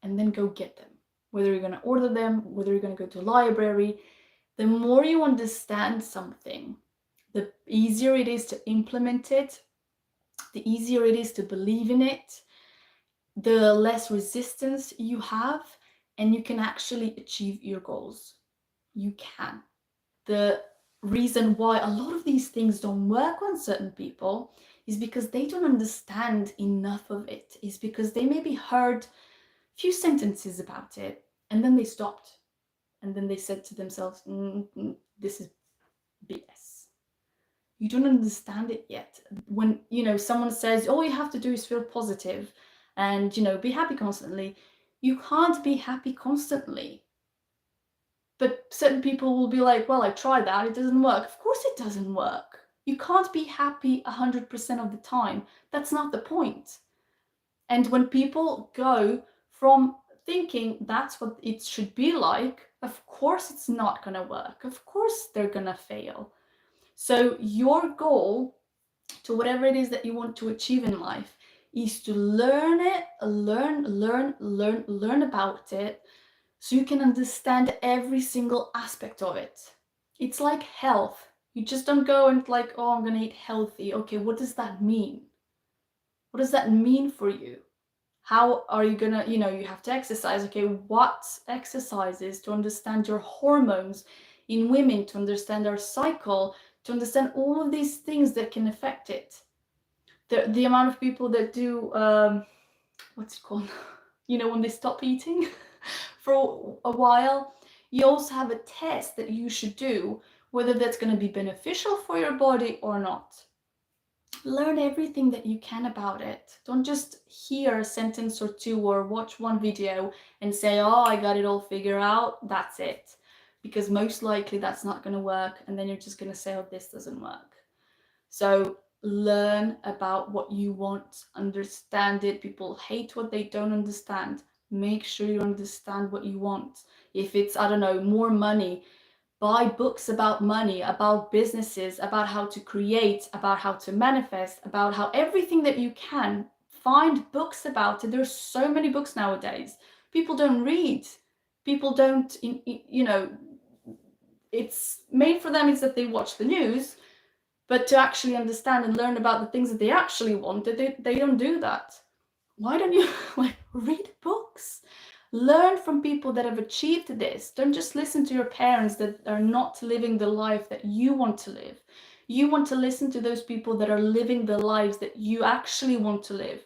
and then go get them. Whether you're going to order them, whether you're going to go to a library. The more you understand something, the easier it is to implement it, the easier it is to believe in it, the less resistance you have, and you can actually achieve your goals. You can. The reason why a lot of these things don't work on certain people is because they don't understand enough of it, is because they maybe heard a few sentences about it and then they stopped and then they said to themselves, this is BS. You don't understand it yet. When, someone says, all you have to do is feel positive and, be happy constantly, you can't be happy constantly. But certain people will be like, well, I tried that, it doesn't work. Of course it doesn't work. You can't be happy 100% of the time. That's not the point. And when people go from thinking that's what it should be like, of course it's not going to work. Of course they're going to fail. So your goal to whatever it is that you want to achieve in life is to learn about it, so you can understand every single aspect of it. It's like health. You just don't go and like, oh, I'm gonna eat healthy. Okay, what does that mean? What does that mean for you? How are you gonna, you have to exercise. Okay, what exercises to understand your hormones in women, to understand our cycle, to understand all of these things that can affect it. The amount of people that do, what's it called? When they stop eating for a while, you also have a test that you should do, whether that's going to be beneficial for your body or not. Learn everything that you can about it. Don't just hear a sentence or two or watch one video and say, oh, I got it all figured out, that's it. Because most likely that's not going to work, and then you're just going to say, oh, this doesn't work. So learn about what you want, understand it. People hate what they don't understand. Make sure you understand what you want. If it's, I don't know, more money, buy books about money, about businesses, about how to create, about how to manifest, about how everything that you can. Find books about it. There's so many books nowadays. People don't read. People don't, it's made for them is that they watch the news. But to actually understand and learn about the things that they actually want, they don't do that. Why don't you read books? Learn from people that have achieved this. Don't just listen to your parents that are not living the life that you want to live. You want to listen to those people that are living the lives that you actually want to live.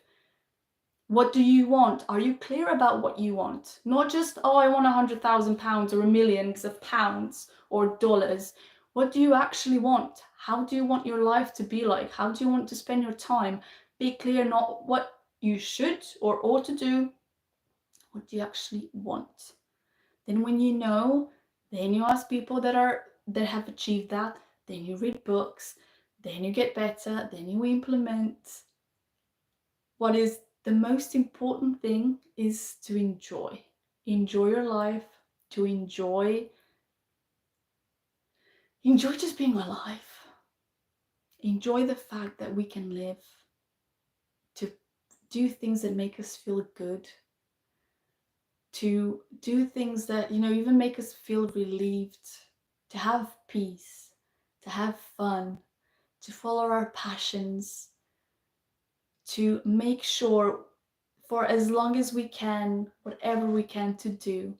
What do you want? Are you clear about what you want? Not just, oh, I want £100,000 or millions of pounds or dollars. What do you actually want? How do you want your life to be like? How do you want to spend your time? Be clear, not what you should or ought to do. What do you actually want? Then when you know, then you ask people that have achieved that. Then you read books. Then you get better. Then you implement. What is the most important thing is to enjoy your life, to enjoy just being alive. Enjoy the fact that we can live, to do things that make us feel good, to do things that, even make us feel relieved, to have peace, to have fun, to follow our passions, to make sure for as long as we can, whatever we can to do,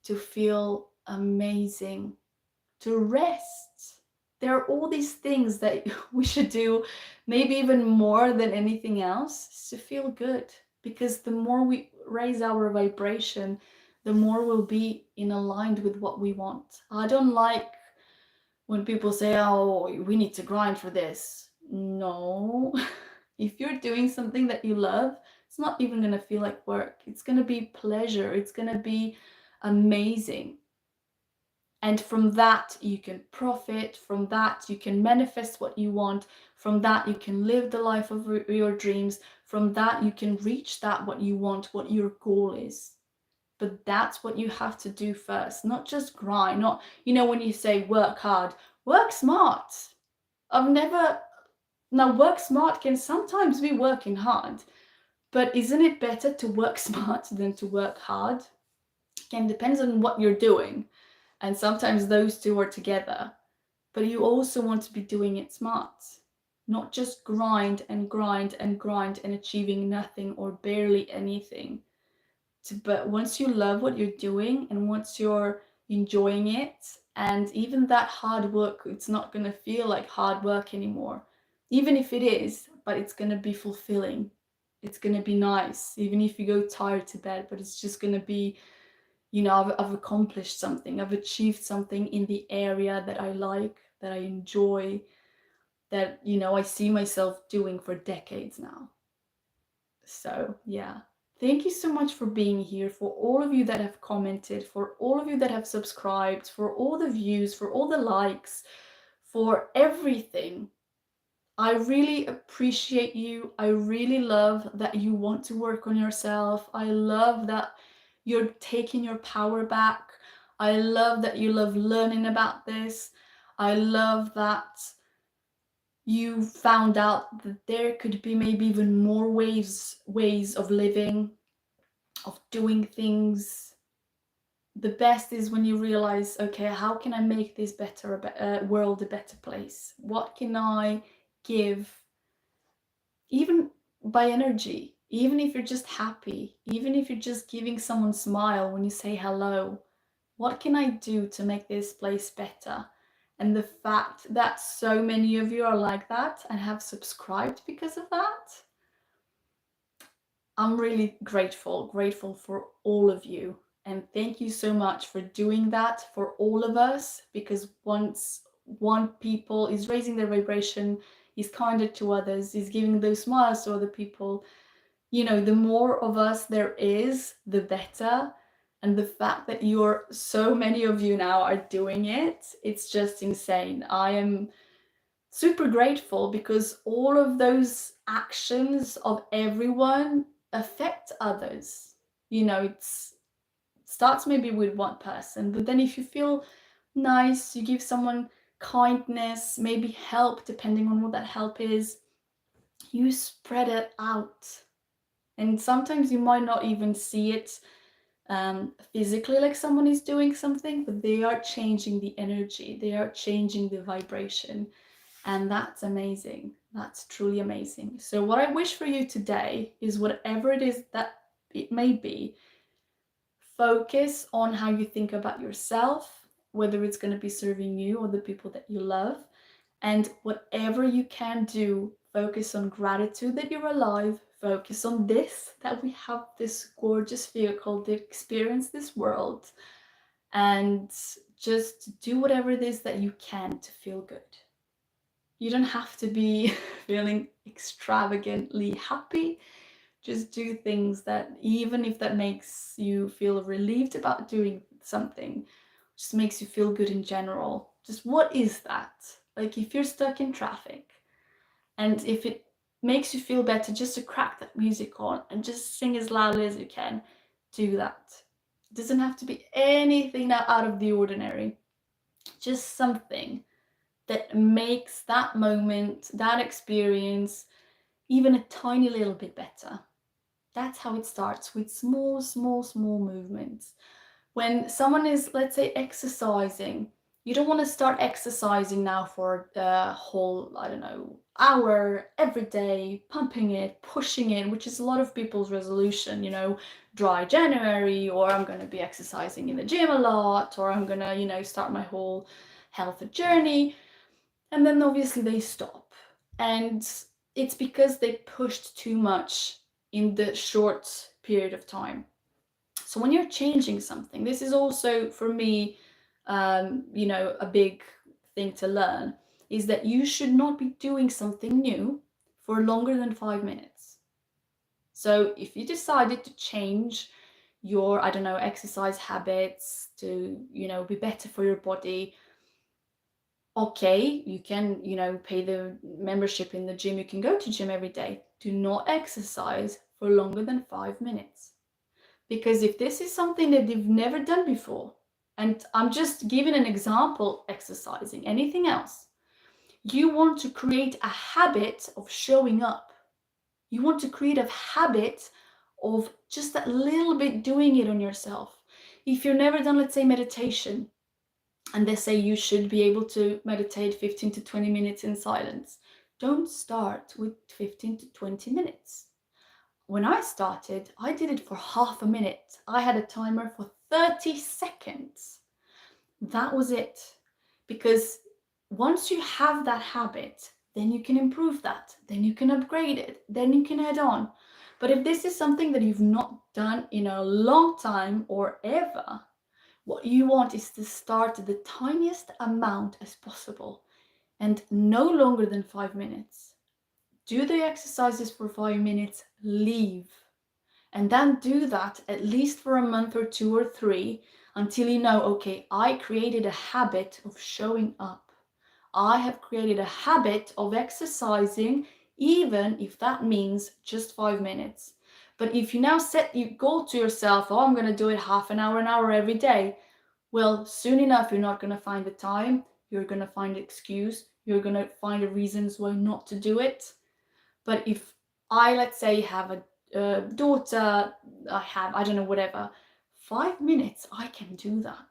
to feel amazing, to rest. There are all these things that we should do, maybe even more than anything else, to feel good. Because the more we raise our vibration, the more we'll be aligned with what we want. I don't like when people say, oh, we need to grind for this. No. If you're doing something that you love, it's not even going to feel like work. It's going to be pleasure. It's going to be amazing. And from that, you can profit. From that, you can manifest what you want. From that, you can live the life of your dreams. From that, you can reach that what you want, what your goal is. But that's what you have to do first, not just grind. Not, when you say work hard, work smart. Now, work smart can sometimes be working hard. But isn't it better to work smart than to work hard? Again, depends on what you're doing. And sometimes those two are together. But you also want to be doing it smart. Not just grind and grind and grind and achieving nothing or barely anything. But once you love what you're doing and once you're enjoying it, and even that hard work, it's not going to feel like hard work anymore. Even if it is, but it's going to be fulfilling. It's going to be nice, even if you go tired to bed, but it's just going to be, I've accomplished something. I've achieved something in the area that I like, that I enjoy, that, I see myself doing for decades now. So, yeah. Thank you so much for being here, for all of you that have commented, for all of you that have subscribed, for all the views, for all the likes, for everything. I really appreciate you. I really love that you want to work on yourself. I love that you're taking your power back. I love that you love learning about this. I love that you found out that there could be maybe even more ways of living, of doing things. The best is when you realize, okay, how can I make this world a better place? What can I give, even by energy, even if you're just happy, even if you're just giving someone a smile when you say hello? What can I do to make this place better? And the fact that so many of you are like that and have subscribed because of that, I'm really grateful for all of you. And thank you so much for doing that for all of us, because once one people is raising their vibration, is kinder to others, is giving those smiles to other people, the more of us there is, the better. And the fact that so many of you now are doing it, it's just insane. I am super grateful, because all of those actions of everyone affect others. It starts maybe with one person, but then if you feel nice, you give someone kindness, maybe help, depending on what that help is, you spread it out. And sometimes you might not even see it physically, like someone is doing something, but they are changing the energy, they are changing the vibration. And that's amazing. That's truly amazing. So what I wish for you today is, whatever it is that it may be, focus on how you think about yourself, whether it's going to be serving you or the people that you love. And whatever you can do, focus on gratitude that you're alive, focus on this, that we have this gorgeous vehicle to experience this world, and just do whatever it is that you can to feel good. You don't have to be feeling extravagantly happy. Just do things that, even if that makes you feel relieved about doing something, just makes you feel good in general. Just what is that? Like, if you're stuck in traffic, and if it makes you feel better just to crack that music on and just sing as loudly as you can, do that. It doesn't have to be anything out of the ordinary. Just something that makes that moment, that experience, even a tiny little bit better. That's how it starts, with small movements. When someone is, let's say, exercising, you don't want to start exercising now for the whole, hour every day, pumping it, pushing it, which is a lot of people's resolution, dry January, or I'm going to be exercising in the gym a lot, or I'm going to, start my whole health journey. And then obviously they stop. And it's because they pushed too much in the short period of time. So when you're changing something, this is also for me, a big thing to learn, is that you should not be doing something new for longer than 5 minutes. So if you decided to change your, exercise habits to, be better for your body, okay, you can, pay the membership in the gym, you can go to gym every day. Do not exercise for longer than 5 minutes. Because if this is something that you've never done before, and I'm just giving an example, exercising, anything else, you want to create a habit of showing up. You want to create a habit of just that little bit doing it on yourself. If you've never done, let's say, meditation, and they say you should be able to meditate 15 to 20 minutes in silence, don't start with 15 to 20 minutes. When I started, I did it for half a minute. I had a timer for 30 seconds. That was it. Because once you have that habit, then you can improve that, then you can upgrade it, then you can add on. But if this is something that you've not done in a long time or ever, what you want is to start the tiniest amount as possible and no longer than 5 minutes. Do the exercises for 5 minutes, leave. And then do that at least for a month or 2 or 3 until you know, okay, I created a habit of showing up. I have created a habit of exercising, even if that means just 5 minutes. But if you now set your goal to yourself, oh, I'm going to do it half an hour every day, well, soon enough, you're not going to find the time. You're going to find an excuse. You're going to find the reasons why not to do it. But if I, let's say, have a daughter, I don't know, whatever, 5 minutes, I can do that.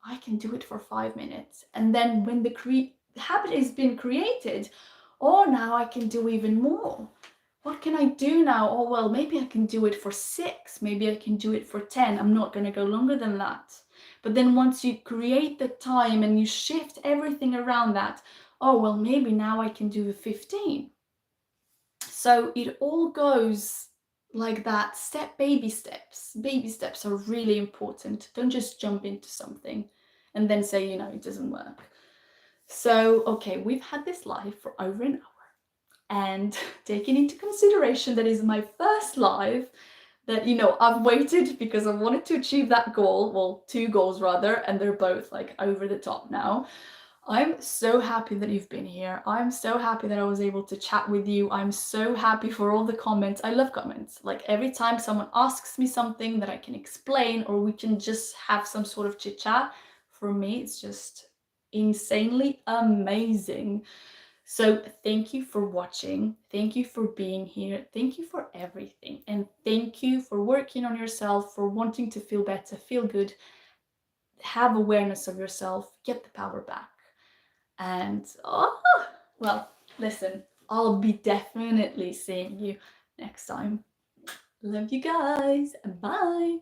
I can do it for 5 minutes. And then when the habit has been created, oh, now I can do even more. What can I do now? Oh, well, maybe I can do it for 6. Maybe I can do it for 10. I'm not going to go longer than that. But then once you create the time and you shift everything around that, oh, well, maybe now I can do 15. So it all goes like that, baby steps. Baby steps are really important. Don't just jump into something and then say, it doesn't work. So, okay, we've had this live for over an hour, and taking into consideration that is my first live, that, I've waited because I wanted to achieve that goal, well, 2 goals rather, and they're both like over the top now. I'm so happy that you've been here. I'm so happy that I was able to chat with you. I'm so happy for all the comments. I love comments. Like every time someone asks me something that I can explain, or we can just have some sort of chit chat, for me, it's just insanely amazing. So thank you for watching. Thank you for being here. Thank you for everything. And thank you for working on yourself, for wanting to feel better, feel good, have awareness of yourself, get the power back. And well, listen, I'll be definitely seeing you next time. Love you guys. Bye.